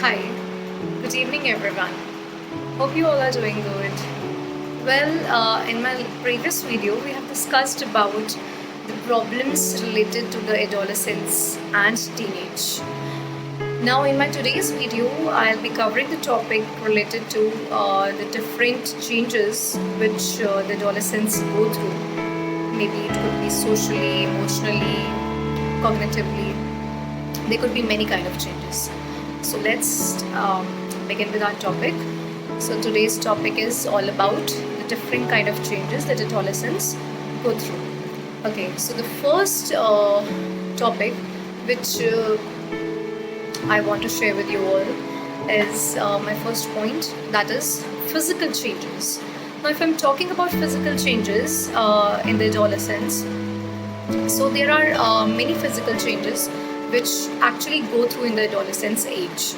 Hi, good evening everyone. Hope you all are doing good. In my previous video, we have discussed about the problems related to the adolescence and teenage. Now, in my today's video, I'll be covering the topic related to the different changes which the adolescents go through. Maybe it could be socially, emotionally, cognitively. There could be many kind of changes. So let's begin with our topic. So today's topic is all about the different kind of changes that adolescents go through. Okay, so the first topic which I want to share with you all is my first point, that is physical changes. Now, if I'm talking about physical changes in the adolescence, so there are many physical changes which actually go through in the adolescence age.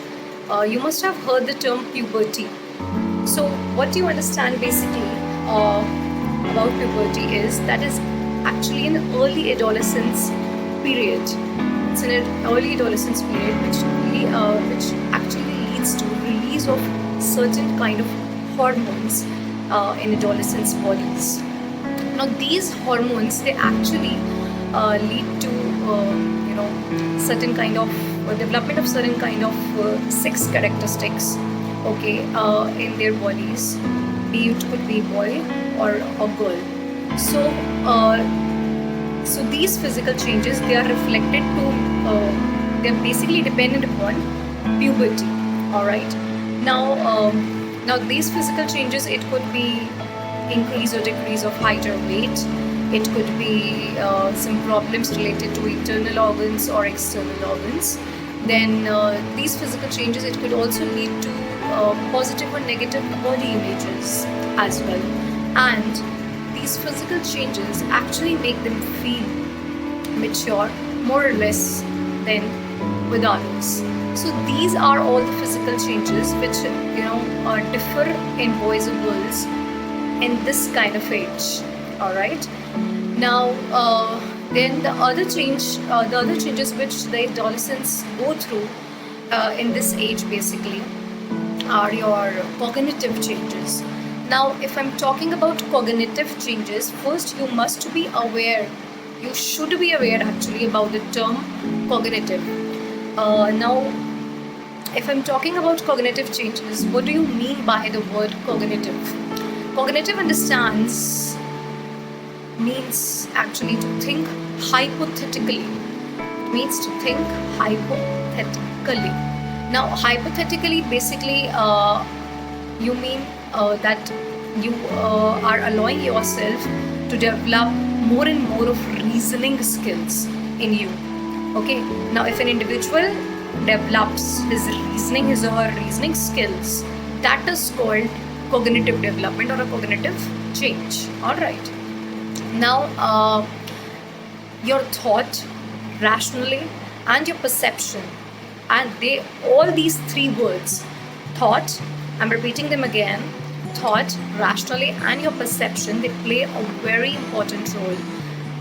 You must have heard the term puberty. So what do you understand basically about puberty is that is actually an early adolescence period. It's an early adolescence period which actually leads to release of certain kind of hormones in adolescents' bodies. Now these hormones, they actually lead to certain kind of development of certain kind of sex characteristics, okay, in their bodies, be it could be boy or a girl. So these physical changes, they are reflected to they're basically dependent upon puberty. All right. Now these physical changes, it could be increase or decrease of height or weight. It could be some problems related to internal organs or external organs. Then these physical changes, it could also lead to positive or negative body images as well. And these physical changes actually make them feel mature more or less than with others. So these are all the physical changes which differ in boys and girls in this kind of age. All right. Now, then the other changes which the adolescents go through in this age basically are your cognitive changes. Now, if I'm talking about cognitive changes, first you must be aware. You should be aware actually about the term cognitive. Now, if I'm talking about cognitive changes, what do you mean by the word cognitive? Cognitive understands means actually to think hypothetically. It means to think hypothetically. Now, hypothetically, basically, you mean that you are allowing yourself to develop more and more of reasoning skills in you. Okay. Now, if an individual develops his or her reasoning skills, that is called cognitive development or a cognitive change. All right. Now, your thought, rationally, and your perception, and all these three words, thought, I'm repeating them again, thought, rationally, and your perception, they play a very important role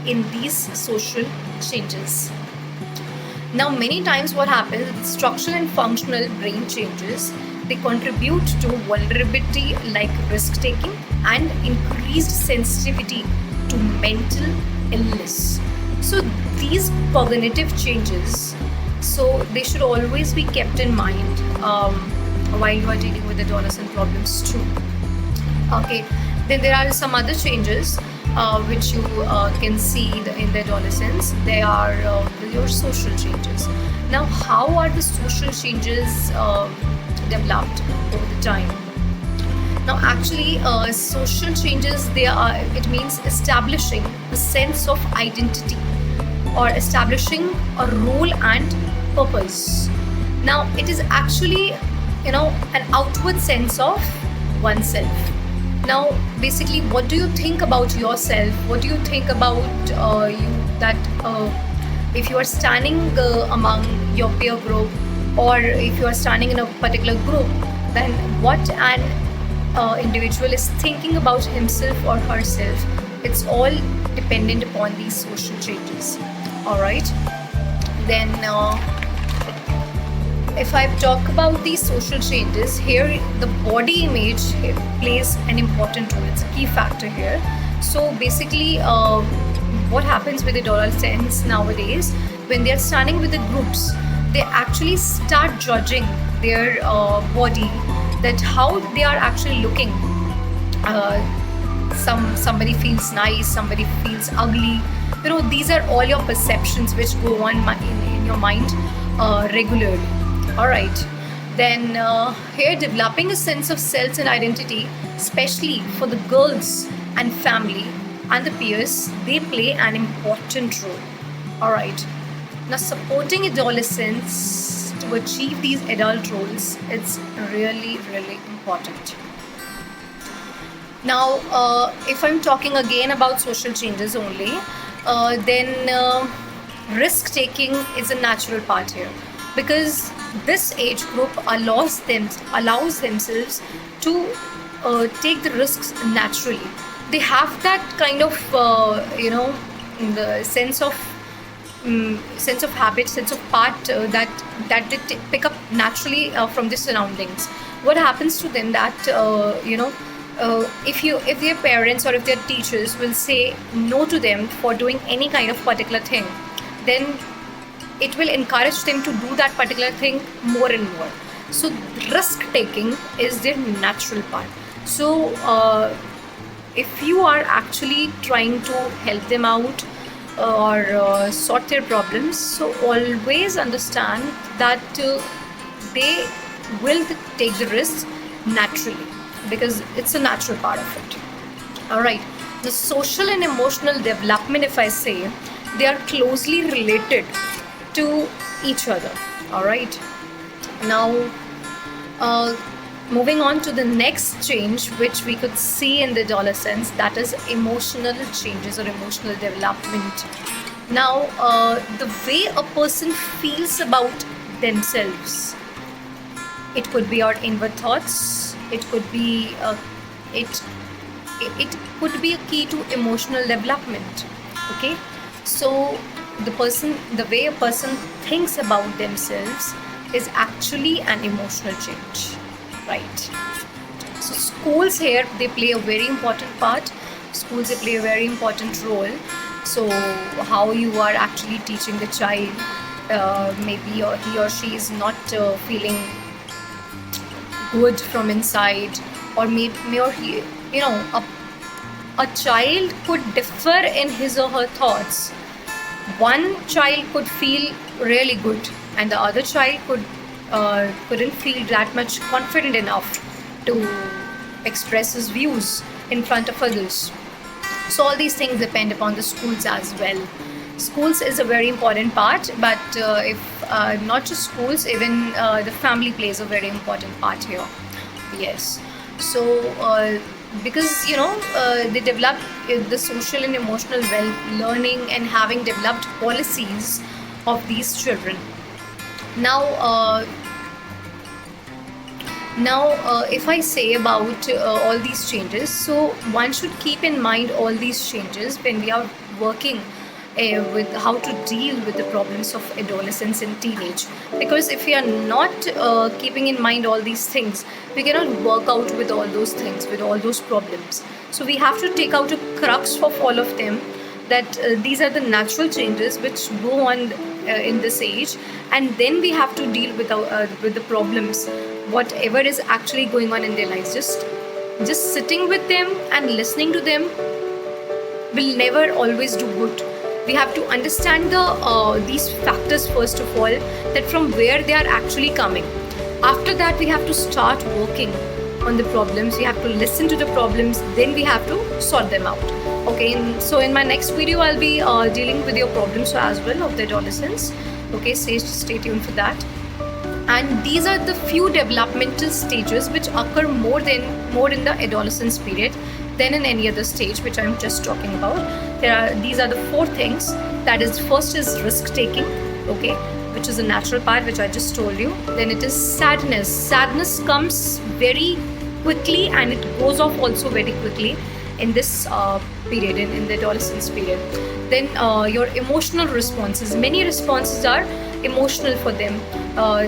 in these social changes. Now, many times what happens, structural and functional brain changes, they contribute to vulnerability like risk-taking and increased sensitivity to mental illness. So these cognitive changes, so they should always be kept in mind while you are dealing with adolescent problems too. Okay, then there are some other changes which you can see in the adolescence. They are your social changes. Now, how are the social changes developed over the time? Now, actually, social changes, it means establishing a sense of identity or establishing a role and purpose. Now, it is actually, an outward sense of oneself. Now, basically, what do you think about yourself? What do you think about you, that if you are standing among your peer group, or if you are standing in a particular group, then what an individual is thinking about himself or herself, it's all dependent upon these social changes. All right. Then if I talk about these social changes, here the body image plays an important role. It's a key factor here. So basically, what happens with adolescents nowadays, when they are standing with the groups, they actually start judging their body, that how they are actually looking. Uh, somebody feels nice, somebody feels ugly. These are all your perceptions which go on in your mind regularly. All right. Then here, developing a sense of self and identity, especially for the girls and family and the peers, they play an important role. All right. Now, supporting adolescents to achieve these adult roles is really, really important. Now, if I'm talking again about social changes only, then risk taking is a natural part here, because this age group allows themselves to take the risks naturally. They have that kind of the sense of habit, sense of part that they pick up naturally from the surroundings. What happens to them that if their parents or if their teachers will say no to them for doing any kind of particular thing, then it will encourage them to do that particular thing more and more. So risk taking is their natural part. So if you are actually trying to help them out or sort their problems, so always understand that they will take the risk naturally, because it's a natural part of it. All right. The social and emotional development, if I say, they are closely related to each other. All right. Now, moving on to the next change which we could see in the adolescence, that is emotional changes or emotional development. Now, the way a person feels about themselves, it could be your inward thoughts, it could be it could be a key to emotional development. Okay, so the way a person thinks about themselves is actually an emotional change, right? So schools here, they play a very important part. Schools, they play a very important role. So how you are actually teaching the child, maybe he or she is not feeling good from inside, or may or he, a child could differ in his or her thoughts. One child could feel really good, and the other child couldn't feel that much confident enough to express his views in front of others. So all these things depend upon the schools as well. Schools is a very important part, but if not just schools, even the family plays a very important part here. Yes. So because they develop the social and emotional learning and having developed policies of these children. Now, if I say about all these changes, so one should keep in mind all these changes when we are working with how to deal with the problems of adolescence and teenage. Because if we are not keeping in mind all these things, we cannot work out with all those things, with all those problems. So we have to take out a crux of all of them, that these are the natural changes which go on in this age, and then we have to deal with the problems, whatever is actually going on in their lives. Just sitting with them and listening to them will never always do good. We have to understand these factors first of all, that from where they are actually coming. After that, we have to start working on the problems. We have to listen to the problems, then we have to sort them out. Okay, so in my next video, I'll be dealing with your problems as well of the adolescence. Okay, stay tuned for that. And these are the few developmental stages which occur more in the adolescence period than in any other stage, which I'm just talking about. These are the four things. That is, first is risk taking, okay, which is a natural part, which I just told you. Then it is sadness. Sadness comes very quickly and it goes off also very quickly in this period, in the adolescence period. Then your emotional responses. Many responses are emotional for them.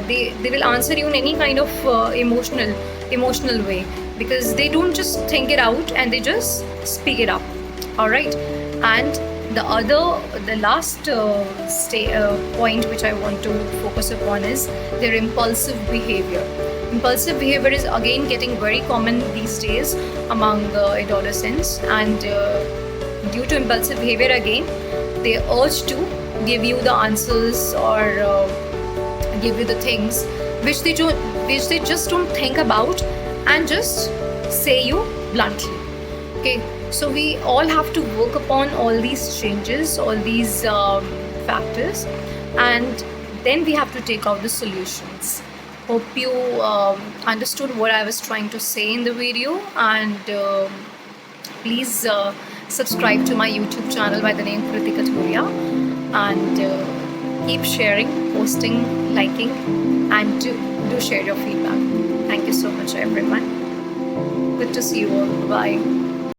They will answer you in any kind of emotional way, because they don't just think it out and they just speak it up. All right. And the last point which I want to focus upon is their impulsive behavior. Impulsive behavior is again getting very common these days among adolescents, and due to impulsive behavior, again they urge to give you the answers, or give you the things which they just don't think about and just say you bluntly. Okay, so we all have to work upon all these changes, all these factors, and then we have to take out the solutions. Hope you understood what I was trying to say in the video, and please subscribe to my YouTube channel by the name Kriti Kathuria, and keep sharing, posting, liking, and do share your feedback. Thank you so much, everyone. Good to see you all. Bye.